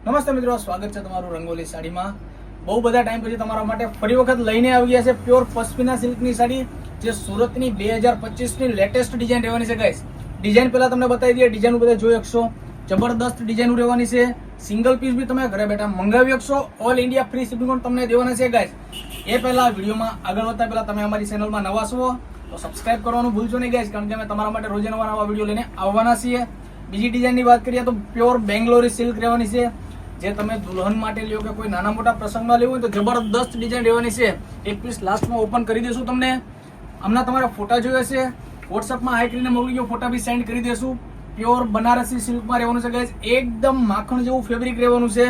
નમસ્તે મિત્રો, સ્વાગત છે તમારું રંગોલી સાડીમાં। બહુ બધા ટાઈમ પછી તમારા માટે ફરી વખત લઈને આવી ગયા છે પ્યોર પશ્મિના સિલ્કની સાડી, જે સુરતની 2025ની લેટેસ્ટ ડિઝાઇન રહેવાની છે ગાઈસ। ડિઝાઇન પહેલા તમને બતાવી દઈએ, ડિઝાઇન બધા જોઈ શકશો, જબરદસ્ત ડિઝાઇન રહેવાની છે। સિંગલ પીસ બી તમે ઘરે બેઠા મંગાવી શકશો, ઓલ ઇન્ડિયા ફ્રી શિપિંગ પણ તમને દેવાના છે ગાઈસ। એ પહેલા વિડીયોમાં આગળ વધતા પહેલા તમે અમારી ચેનલમાં નવા છો તો સબસ્ક્રાઇબ કરવાનું ભૂલશો નહીં ગાઈસ, કારણ કે અમે તમારા માટે રોજે નવા વિડીયો લઈને આવવાના છીએ। બીજી ડિઝાઇનની વાત કરીએ તો પ્યોર બેંગ્લોરી સિલ્ક રહેવાની છે, જે તમે દુલ્હન માટે લ્યો કે કોઈ નાના મોટા પ્રસંગમાં લેવું હોય તો જબરદસ્ત ડિઝાઇન રહેવાની છે। એક પીસ લાસ્ટમાં ઓપન કરી દેશું તમને। હમણાં તમારા ફોટા જોઈએ છે, વોટ્સઅપમાં હાઈ કરીને મોકલી દો, ફોટા બી સેન્ડ કરી દેશું। પ્યોર બનારસી સિલ્કમાં રહેવાનું છે ગાઈસ, એકદમ માખણ જેવું ફેબ્રિક રહેવાનું છે।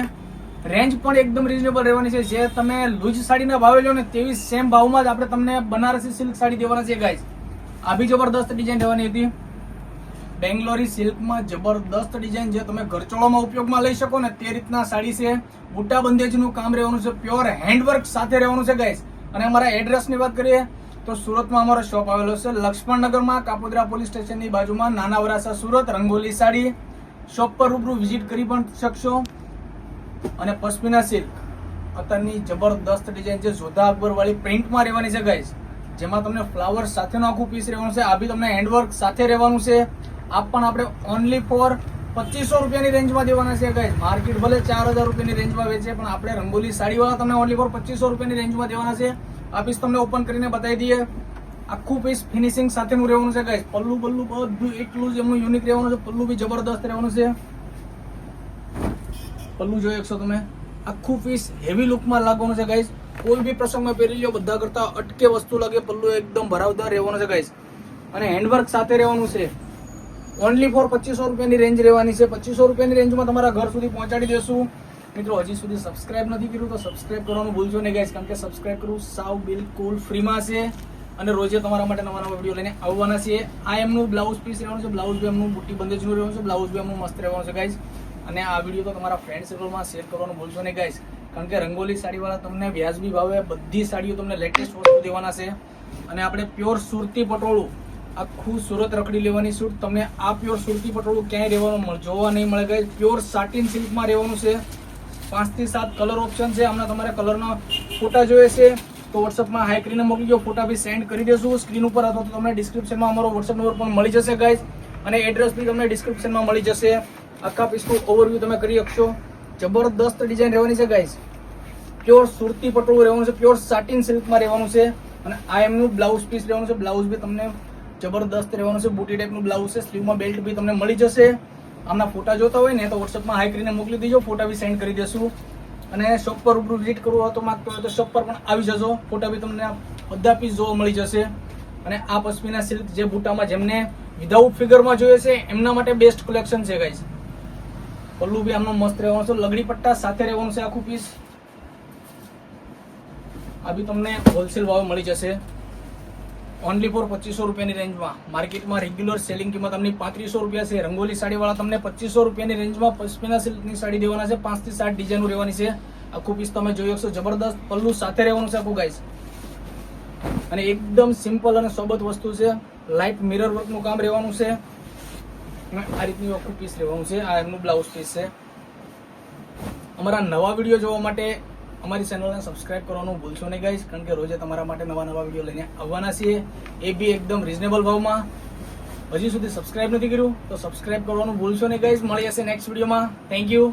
રેન્જ પણ એકદમ રીઝનેબલ રહેવાની છે, જે તમે લૂઝ સાડીના ભાવે લો ને તેવી સેમ ભાવમાં જ આપણે તમને બનારસી સિલ્ક સાડી દેવાના છે ગાઈસ। આ બી જબરદસ્ત ડિઝાઇન રહેવાની હતી બેંગ્લોરી સિલ્કમાં, જબરદસ્ત ડિઝાઇન જે તમે ઘરચોળામાં ઉપયોગમાં લઈ શકો ને તે રીતના સાડી છે। બુટ્ટા બંદેજનું કામ રહેવાનું છે, પ્યોર હેન્ડવર્ક સાથે રહેવાનું છે ગાઈસ। અને અમારા એડ્રેસની વાત કરીએ તો સુરતમાં અમારો શોપ આવેલો છે લક્ષ્મણનગરમાં, કાપોદ્રા પોલીસ સ્ટેશનની બાજુમાં, નાના વરાસા સુરત। રંગોલી સાડી શોપ પર રૂબરૂ વિઝિટ કરી પણ શકશો। અને પશ્મિના સિલ્ક અત્યારની જબરદસ્ત ડિઝાઇન છે, જોધા અકબર વાળી પ્રિન્ટમાં રહેવાની છે ગાઈસ, જેમાં તમને ફ્લાવર સાથેનો આખું પીસ રહેવાનું છે। આ બી તમને હેન્ડવર્ક સાથે રહેવાનું છે। આ પણ આપણે ઓનલી ફોર 2500 રૂપિયાની રેન્જમાં દેવાના છે ગાઈસ। માર્કેટ ભલે 4000 રૂપિયાની રેન્જમાં વેચે, પણ આપણે રંગોલી સાડીવાળા તમને ઓનલી ફોર 2500 રૂપિયાની રેન્જમાં દેવાના છે। આ પીસ તમને ઓપન કરીને બતાવી દઈએ, આખું પીસ ફિનિશિંગ સાથેનું રહેવાનું છે ગાઈસ। પલ્લુ બધું એટલું જ એમનું યુનિક રહેવાનું છે, પલ્લુ બી જબરદસ્ત રહેવાનું છે। પલ્લુ જોઈ શકશો તમે, આખું પીસ હેવી લુકમાં લાગવાનું છે ગાઈસ। કોઈ બી પ્રસંગમાં પહેરી લો, બધા કરતા અટકે વસ્તુ લાગે, પલ્લુ એકદમ ભરાવદાર રહેવાનું છે ગાઈસ, અને હેન્ડવર્ક સાથે રહેવાનું છે। ઓનલી ફોર 2500 રૂપિયાની રેન્જ રહેવાની છે। 2500 રૂપિયાની રેન્જમાં તમારા ઘર સુધી પહોંચાડી દેશું। મિત્રો, હજી સુધી સબસ્ક્રાઇબ નથી કર્યું તો સબસ્ક્રાઇબ કરવાનું ભૂલશો નહીં ગાઈસ, કારણ કે સબસ્ક્રાઇબ કરવું સાવ બિલકુલ ફ્રીમાં છે, અને રોજે તમારા માટે નવા વિડીયો લઈને આવવાના છીએ। આ એમનું બ્લાઉઝ પીસ રહેવાનું છે, બ્લાઉઝ બી એમનું બુટ્ટી બંદેજનું રહેવાનું છે, બ્લાઉઝ બી એમનું મસ્ત રહેવાનું છે ગાઈસ। અને આ વિડીયો તો તમારા ફ્રેન્ડ સર્કલમાં શેર કરવાનું ભૂલશો નહીં ગાઈસ, કારણ કે રંગોલી સાડીવાળા તમને વ્યાજબી ભાવે બધી સાડીઓ તમને લેટેસ્ટ વસ્તુ દેવાના છે। અને આપણે પ્યોર સુરતી પટોળું, આખું સુરત રખડી લેવાની છૂટ તમને। આ પ્યોર સુરતી પટોળું ક્યાંય રહેવાનું જોવા નહીં મળે ગાઈસ। પ્યોર સાટિન સિલ્કમાં રહેવાનું છે, 5 થી 7 કલર ઓપ્શન છે। હમણાં તમારે કલરના ફોટા જોઈએ છે તો વોટ્સઅપમાં હાઈ કરીને મોકલી દો, ફોટા બી સેન્ડ કરી દેશું સ્ક્રીન ઉપર, અથવા તો તમને ડિસ્ક્રિપ્શનમાં અમારો વોટ્સઅપ નંબર પણ મળી જશે ગાઈસ, અને એડ્રેસ બી તમને ડિસ્ક્રિપ્શનમાં મળી જશે। આખા પીસનું ઓવરવ્યૂ તમે કરી શકશો। જબરદસ્ત ડિઝાઇન રહેવાની છે ગાઈસ, પ્યોર સુરતી પટોળું રહેવાનું છે, પ્યોર સાટિન સિલ્કમાં રહેવાનું છે। અને આ એમનું બ્લાઉઝ પીસ રહેવાનું છે, બ્લાઉઝ બી તમને જબરદસ્ત રહેવાનું છે, બુટી ટાઈપનું બ્લાઉઝ છે, સ્લીવમાં બેલ્ટ બી તમને મળી જશે। આમના ફોટા જોતા હોય ને તો વોટ્સઅપમાં હાઈ કરીને મોકલી દેજો, ફોટા બી સેન્ડ કરી દેશું। અને શોપ પર રૂબરૂ વિઝિટ કરવું હોય તો માંગતો હોય તો શોપ પર પણ આવી જશો, ફોટા બી તમને બધા પીસ જોવા મળી જશે। અને આ પશ્મિના સિલ્ક જે બુટામાં જેમને વિધાઉટ ફિગરમાં જોઈએ છે એમના માટે બેસ્ટ કલેક્શન છે ગાઈસ। પલ્લુ બી આમનો મસ્ત રહેવાનું છે, લગડી પટ્ટા સાથે રહેવાનું છે આખું પીસ। આ બી તમને હોલસેલ ભાવે મળી જશે, ઓનલી ફોર 2500 રૂપિયાની રેન્જમાં। માર્કેટમાં રેગ્યુલર સેલિંગ કિંમત અમની 3500 રૂપિયા છે, રંગોલી સાડીવાળા તમને 2500 રૂપિયાની રેન્જમાં પશ્મિના સિલ્કની સાડી દેવાના છે। 5 થી 7 ડિઝાઇનો રહેવાની છે, આખું પીસ તમે જોઈ શકશો, જબરદસ્ત પલ્લુ સાથે રહેવાનું છે આખું ગાઈસ। અને એકદમ સિમ્પલ અને સોબત વસ્તુ છે, લાઇટ મિરર વર્કનું કામ રહેવાનું છે, અને આ રીતનું આખું પીસ રહેવાનું છે। આ એમનું બ્લાઉઝ પીસ છે। અમારા નવા વિડીયો જોવા માટે અમારી ચેનલને સબસ્ક્રાઇબ કરવાનું ભૂલશો નહીં ગાઈસ, કારણ કે રોજે તમારા માટે નવા વિડીયો લઈને આવવાના છીએ, એ બી એકદમ રીઝનેબલ ભાવમાં। હજી સુધી સબસ્ક્રાઇબ નથી કર્યું તો સબસ્ક્રાઇબ કરવાનું ભૂલશો નહીં ગાઈસ। મળી જશે નેક્સ્ટ વિડીયોમાં। Thank you.